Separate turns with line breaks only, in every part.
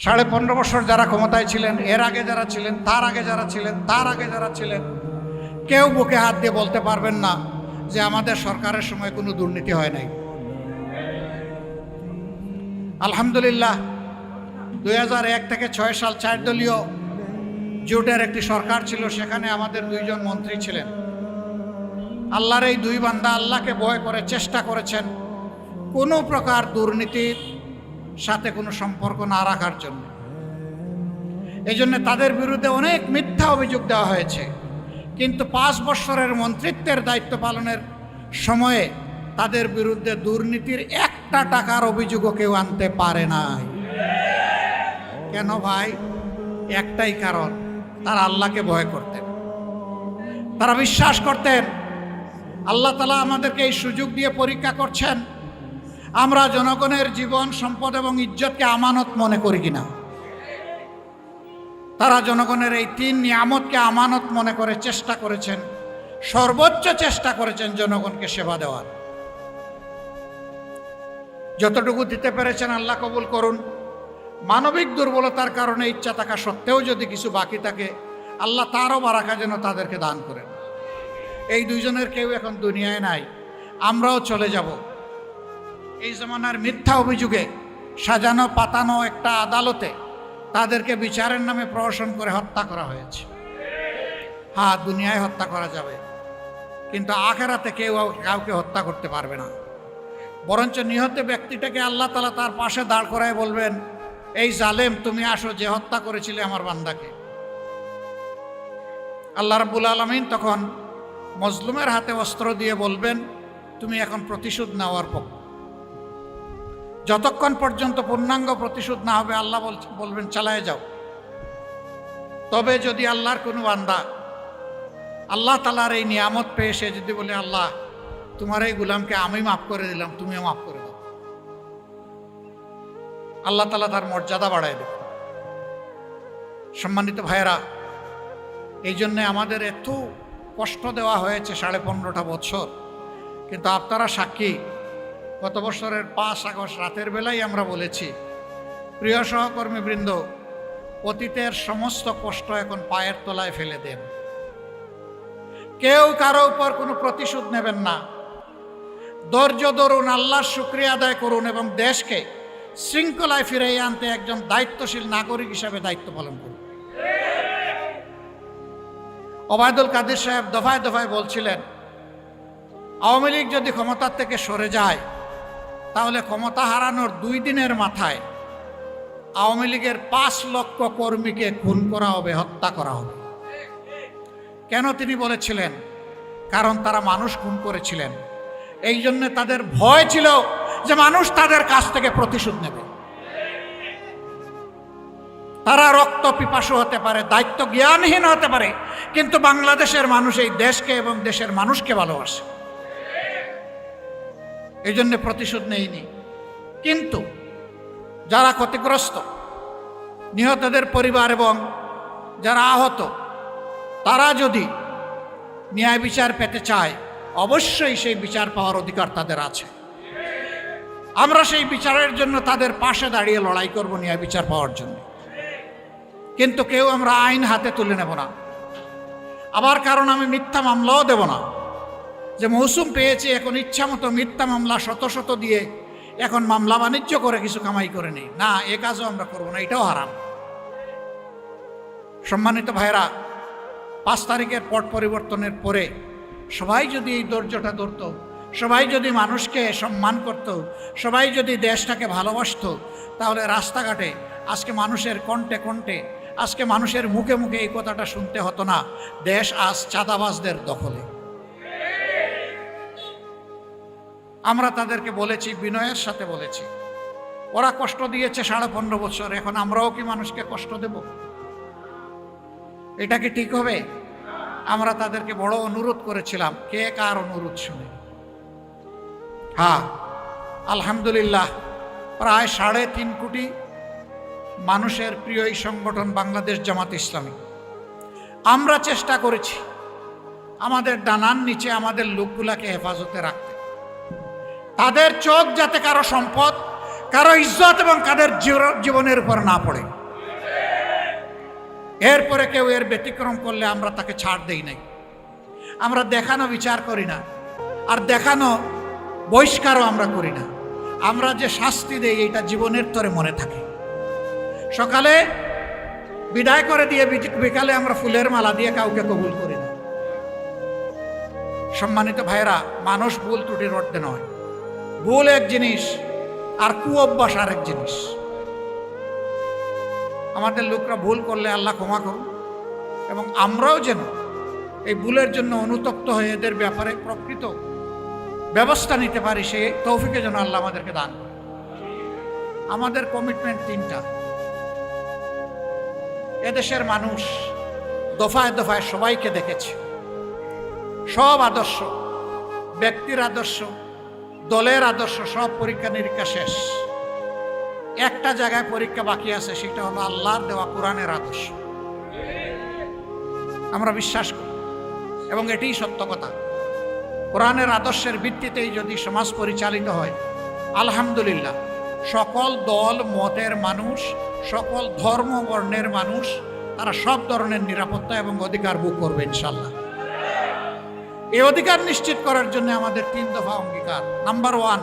15.5 বছর যারা ক্ষমতায় ছিলেন, এর আগে যারা ছিলেন, তার আগে যারা ছিলেন, তার আগে যারা ছিলেন, কেউ বুকে হাত দিয়ে বলতে পারবেন না যে আমাদের সরকারের সময় কোনো দুর্নীতি হয় নাই। আলহামদুলিল্লাহ 2001 থেকে 6 সাল 4 দলীয় জোটের একটি সরকার ছিল, সেখানে আমাদের 2 জন মন্ত্রী ছিলেন। আল্লাহর এই 2 বান্দা আল্লাহকে ভয় করে চেষ্টা করেছেন কোনো প্রকার দুর্নীতির সাথে কোনো সম্পর্ক না রাখার জন্য। এই জন্য তাদের বিরুদ্ধে অনেক মিথ্যা অভিযোগ দেওয়া হয়েছে, কিন্তু 5 বছরের মন্ত্রিত্বের দায়িত্ব পালনের সময়ে তাদের বিরুদ্ধে দুর্নীতির 1 টাকার অভিযোগও কেউ আনতে পারে নাই। কেন ভাই? একটাই কারণ, তারা আল্লাহকে ভয় করতেন। তারা বিশ্বাস করতেন আল্লাহ তাআলা আমাদেরকে এই সুযোগ দিয়ে পরীক্ষা করছেন আমরা জনগণের জীবন, সম্পদ এবং ইজ্জতকে আমানত মনে করি কিনা। তারা জনগণের এই 3 নিয়ামতকে আমানত মনে করে চেষ্টা করেছেন, সর্বোচ্চ চেষ্টা করেছেন জনগণকে সেবা দেওয়ার। যতটুকু দিতে পেরেছেন আল্লাহ কবুল করুন। মানবিক দুর্বলতার কারণে ইচ্ছা থাকা সত্ত্বেও যদি কিছু বাকি থাকে, আল্লাহ তারও বারাকা যেন তাদেরকে দান করেন। এই 2 জনের কেউ এখন দুনিয়ায় নাই, আমরাও চলে যাব। এই জামানার মিথ্যা অভিযোগে সাজানো পাতানো একটা আদালতে তাদেরকে বিচারের নামে প্রহসন করে হত্যা করা হয়েছে। হ্যাঁ, দুনিয়ায় হত্যা করা যাবে, কিন্তু আখিরাতে কেউ কাউকে হত্যা করতে পারবে না। বরঞ্চ নিহত ব্যক্তিটাকে আল্লাহ তাআলা তার পাশে দাঁড় করায় বলবেন, এই জালেম, তুমি আসো, যে হত্যা করেছিলে আমার বান্দাকে। আল্লাহ রাব্বুল আলামিন তখন মজলুমের হাতে অস্ত্র দিয়ে বলবেন, তুমি এখন প্রতিশোধ নেওয়ার পক্ষে। যতক্ষণ পর্যন্ত পূর্ণাঙ্গ প্রতিশোধ না হবে আল্লাহ বলবেন চালায় যাও। তবে যদি আল্লাহর কোনো বান্দা আল্লাহ তাআলার এই নিয়ামত পেয়ে সে যদি বলে, আল্লাহ তোমার এই গোলামকে আমি মাফ করে দিলাম, তুমিও মাফ করে দাও, আল্লাহ তাআলা তার মর্যাদা বাড়ায় দেবে। সম্মানিত ভাইয়েরা, এই জন্যে আমাদের এত কষ্ট দেওয়া হয়েছে 15.5 বছর, কিন্তু আপনারা সাক্ষী। গত বছরের 5 আগস্ট রাতের বেলায় আমরা বলেছি, প্রিয় সহকর্মীবৃন্দ, অতীতের সমস্ত কষ্ট এখন পায়ের তলায় ফেলে দেন। কেউ কারো উপর কোনো প্রতিশোধ নেবেন না। ধৈর্য ধরুন, আল্লাহর শুকরিয়া আদায় করুন এবং দেশকে শৃঙ্খলায় ফিরিয়ে আনতে একজন দায়িত্বশীল নাগরিক হিসাবে দায়িত্ব পালন করুন। ওবায়দুল কাদের সাহেব দফায় দফায় বলছিলেন, আওয়ামী লীগ যদি ক্ষমতার থেকে সরে যায় তাহলে ক্ষমতা হারানোর 2 দিনের মাথায় আওয়ামী লীগের 5 লক্ষ কর্মীকে খুন করা হবে, হত্যা করা হবে। কেন তিনি বলেছিলেন? কারণ তারা মানুষ খুন করেছিলেন। এই জন্য তাদের ভয় ছিল যে মানুষ তাদের কাছ থেকে প্রতিশোধ নেবে। তারা রক্ত পিপাসু হতে পারে, দায়িত্ব জ্ঞানহীন হতে পারে, কিন্তু বাংলাদেশের মানুষ এই দেশকে এবং দেশের মানুষকে ভালোবাসে, এই জন্য প্রতিশোধ নেয়নি। কিন্তু যারা ক্ষতিগ্রস্ত, নিহতদের পরিবার এবং যারা আহত, তারা যদি ন্যায় বিচার পেতে চায়, অবশ্যই সেই বিচার পাওয়ার অধিকার তাদের আছে। আমরা সেই বিচারের জন্য তাদের পাশে দাঁড়িয়ে লড়াই করব ন্যায় বিচার পাওয়ার জন্য। কিন্তু কেউ আমরা আইন হাতে তুলে নেব না। আবার কারণ আমি মিথ্যা মামলাও দেব না, যে মৌসুম পেয়েছি এখন ইচ্ছা মতো মিথ্যা মামলা শত শত দিয়ে এখন মামলা বাণিজ্য করে কিছু কামাই করে নেই, না, এ কাজও আমরা করব না, এটাও হারাম। সম্মানিত ভাইরা, 5 তারিখের পট পরিবর্তনের পরে সবাই যদি এই ধৈর্যটা ধরত, সবাই যদি মানুষকে সম্মান করত, সবাই যদি দেশটাকে ভালোবাসত, তাহলে রাস্তাঘাটে আজকে মানুষের কণ্ঠে কণ্ঠে, আজকে মানুষের মুখে মুখে এই কথাটা শুনতে হতো না, দেশ আজ চাঁদাবাজদের দখলে। আমরা তাদেরকে বলেছি, বিনয়ের সাথে বলেছি, ওরা কষ্ট দিয়েছে 15.5 বছর, এখন আমরাও কি মানুষকে কষ্ট দেব? এটা কি ঠিক হবে? আমরা তাদেরকে বড় অনুরোধ করেছিলাম, কে কার অনুরোধ শুনে? হ্যাঁ, আলহামদুলিল্লাহ, প্রায় 3.5 কোটি মানুষের প্রিয় এই সংগঠন বাংলাদেশ জামাত ইসলামী, আমরা চেষ্টা করেছি আমাদের ডানার নিচে আমাদের লোকগুলাকে হেফাজতে রাখতে। তাদের চোখ যাতে কারো সম্পদ, কারো ইজ্জত এবং কাদের জীবনের উপর না পড়ে। এরপরে কেউ এর ব্যতিক্রম করলে আমরা তাকে ছাড় দেই নাই। আমরা দেখানো বিচার করি না, আর দেখানো বহিষ্কারও আমরা করি না। আমরা যে শাস্তি দেই এটা জীবনের তরে মনে থাকে। সকালে বিদায় করে দিয়ে বিকালে আমরা ফুলের মালা দিয়ে কাউকে কবুল করি না। সম্মানিত ভাইরা, মানুষ ভুল ত্রুটির ঊর্ধ্বে নয়। ভুল এক জিনিস আর কুঅভ্যাস আর এক জিনিস। আমাদের লোকরা ভুল করলে আল্লাহ ক্ষমা করুন, এবং আমরাও যেন এই ভুলের জন্য অনুতপ্ত হয়ে এদের ব্যাপারে প্রকৃত ব্যবস্থা নিতে পারি, সেই তৌফিকে যেন আল্লাহ আমাদেরকে দান করে। আমাদের কমিটমেন্ট তিনটা। এদেশের মানুষ দফায় দফায় সবাইকে দেখেছে। সব আদর্শ, ব্যক্তির আদর্শ, দলের আদর্শ, সব পরীক্ষা নিরীক্ষা শেষ। একটা জায়গায় পরীক্ষা বাকি আছে, সেটা হলো আল্লাহর দেওয়া কোরআনের আদর্শ। আমরা বিশ্বাস করি এবং এটাই সত্য কথা। কোরআনের আদর্শের ভিত্তিতেই যদি সমাজ পরিচালিত হয়, আলহামদুলিল্লাহ, সকল দল মতের মানুষ, সকল ধর্ম বর্ণের মানুষ, তারা সব ধরনের নিরাপত্তা এবং অধিকার ভোগ করবে ইনশাল্লাহ। এই অধিকার নিশ্চিত করার জন্য আমাদের 3 দফা অঙ্গীকার। নাম্বার 1,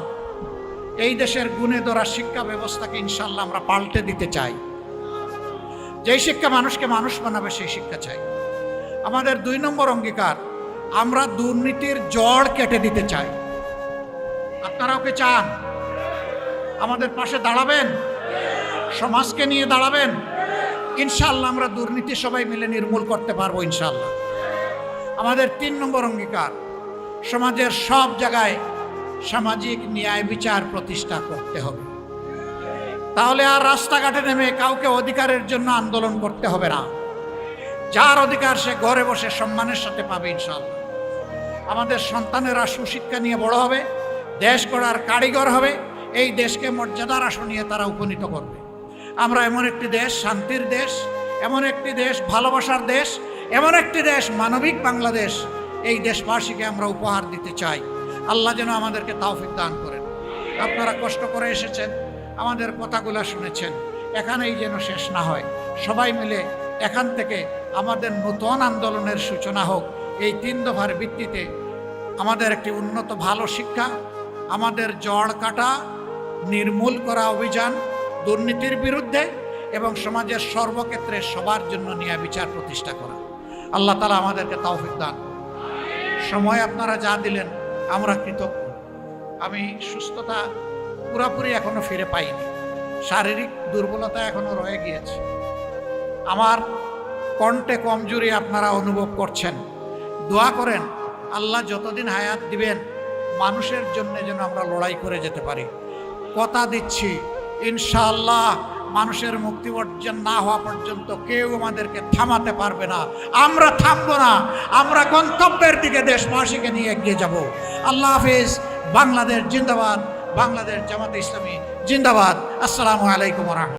এই দেশের গুণে ধরা শিক্ষা ব্যবস্থাকে ইনশাল্লাহ আমরা পাল্টে দিতে চাই। যেই শিক্ষা মানুষকে মানুষ বানাবে সেই শিক্ষা চাই। আমাদের 2 নম্বর অঙ্গীকার, আমরা দুর্নীতির জড় কেটে দিতে চাই। আপনারাও কি চান? আমাদের পাশে দাঁড়াবেন? সমাজকে নিয়ে দাঁড়াবেন? ইনশাআল্লাহ আমরা দুর্নীতি সবাই মিলে নির্মূল করতে পারবো ইনশাআল্লাহ। আমাদের 3 নম্বর অঙ্গীকার, সমাজের সব জায়গায় সামাজিক ন্যায় বিচার প্রতিষ্ঠা করতে হবে। তাহলে আর রাস্তাঘাটে নেমে কাউকে অধিকারের জন্য আন্দোলন করতে হবে না। যার অধিকার সে ঘরে বসে সম্মানের সাথে পাবে ইনশাআল্লাহ। আমাদের সন্তানেরা সুশিক্ষা নিয়ে বড় হবে, দেশ গড়ার কারিগর হবে, এই দেশকে মর্যাদার আসনে তারা উপনীত করবে। আমরা এমন একটি দেশ, শান্তির দেশ, এমন একটি দেশ, ভালোবাসার দেশ, এমন একটি দেশ, মানবিক বাংলাদেশ, এই দেশবাসীকে আমরা উপহার দিতে চাই। আল্লাহ যেন আমাদেরকে তৌফিক দান করেন। আপনারা কষ্ট করে এসেছেন, আমাদের কথাগুলো শুনেছেন, এখানেই যেন শেষ না হয়। সবাই মিলে এখান থেকে আমাদের নতুন আন্দোলনের সূচনা হোক। এই 3 দফার ভিত্তিতে আমাদের একটি উন্নত ভালো শিক্ষা, আমাদের জড় কাটা, নির্মূল করা অভিযান, দুর্নীতির বিরুদ্ধে, এবং সমাজের সর্বক্ষেত্রে সবার জন্য ন্যায় বিচার প্রতিষ্ঠা করা। আল্লাহ তাআলা আমাদেরকে তৌফিক দান করুন। সময় আপনারা যা দিলেন আমরা কৃতজ্ঞ। আমি সুস্থতা পুরোপুরি এখনো ফিরে পাইনি, শারীরিক দুর্বলতা এখনো রয়ে গিয়েছে। আমার কণ্ঠে কমজোরি আপনারা অনুভব করছেন। দোয়া করেন আল্লাহ যতদিন হায়াত দিবেন মানুষের জন্য যেন আমরা লড়াই করে যেতে পারি। কথা দিচ্ছি ইনশাআল্লাহ মানুষের মুক্তি অর্জন না হওয়া পর্যন্ত কেউ আমাদেরকে থামাতে পারবে না। আমরা থামবো না, আমরা গন্তব্যের দিকে দেশবাসীকে নিয়ে এগিয়ে যাব। আল্লাহ হাফেজ। বাংলাদেশ জিন্দাবাদ, বাংলাদেশ জামাতে ইসলামী জিন্দাবাদ। আসসালামু আলাইকুম ওয়া রাহমাতুল্লাহ।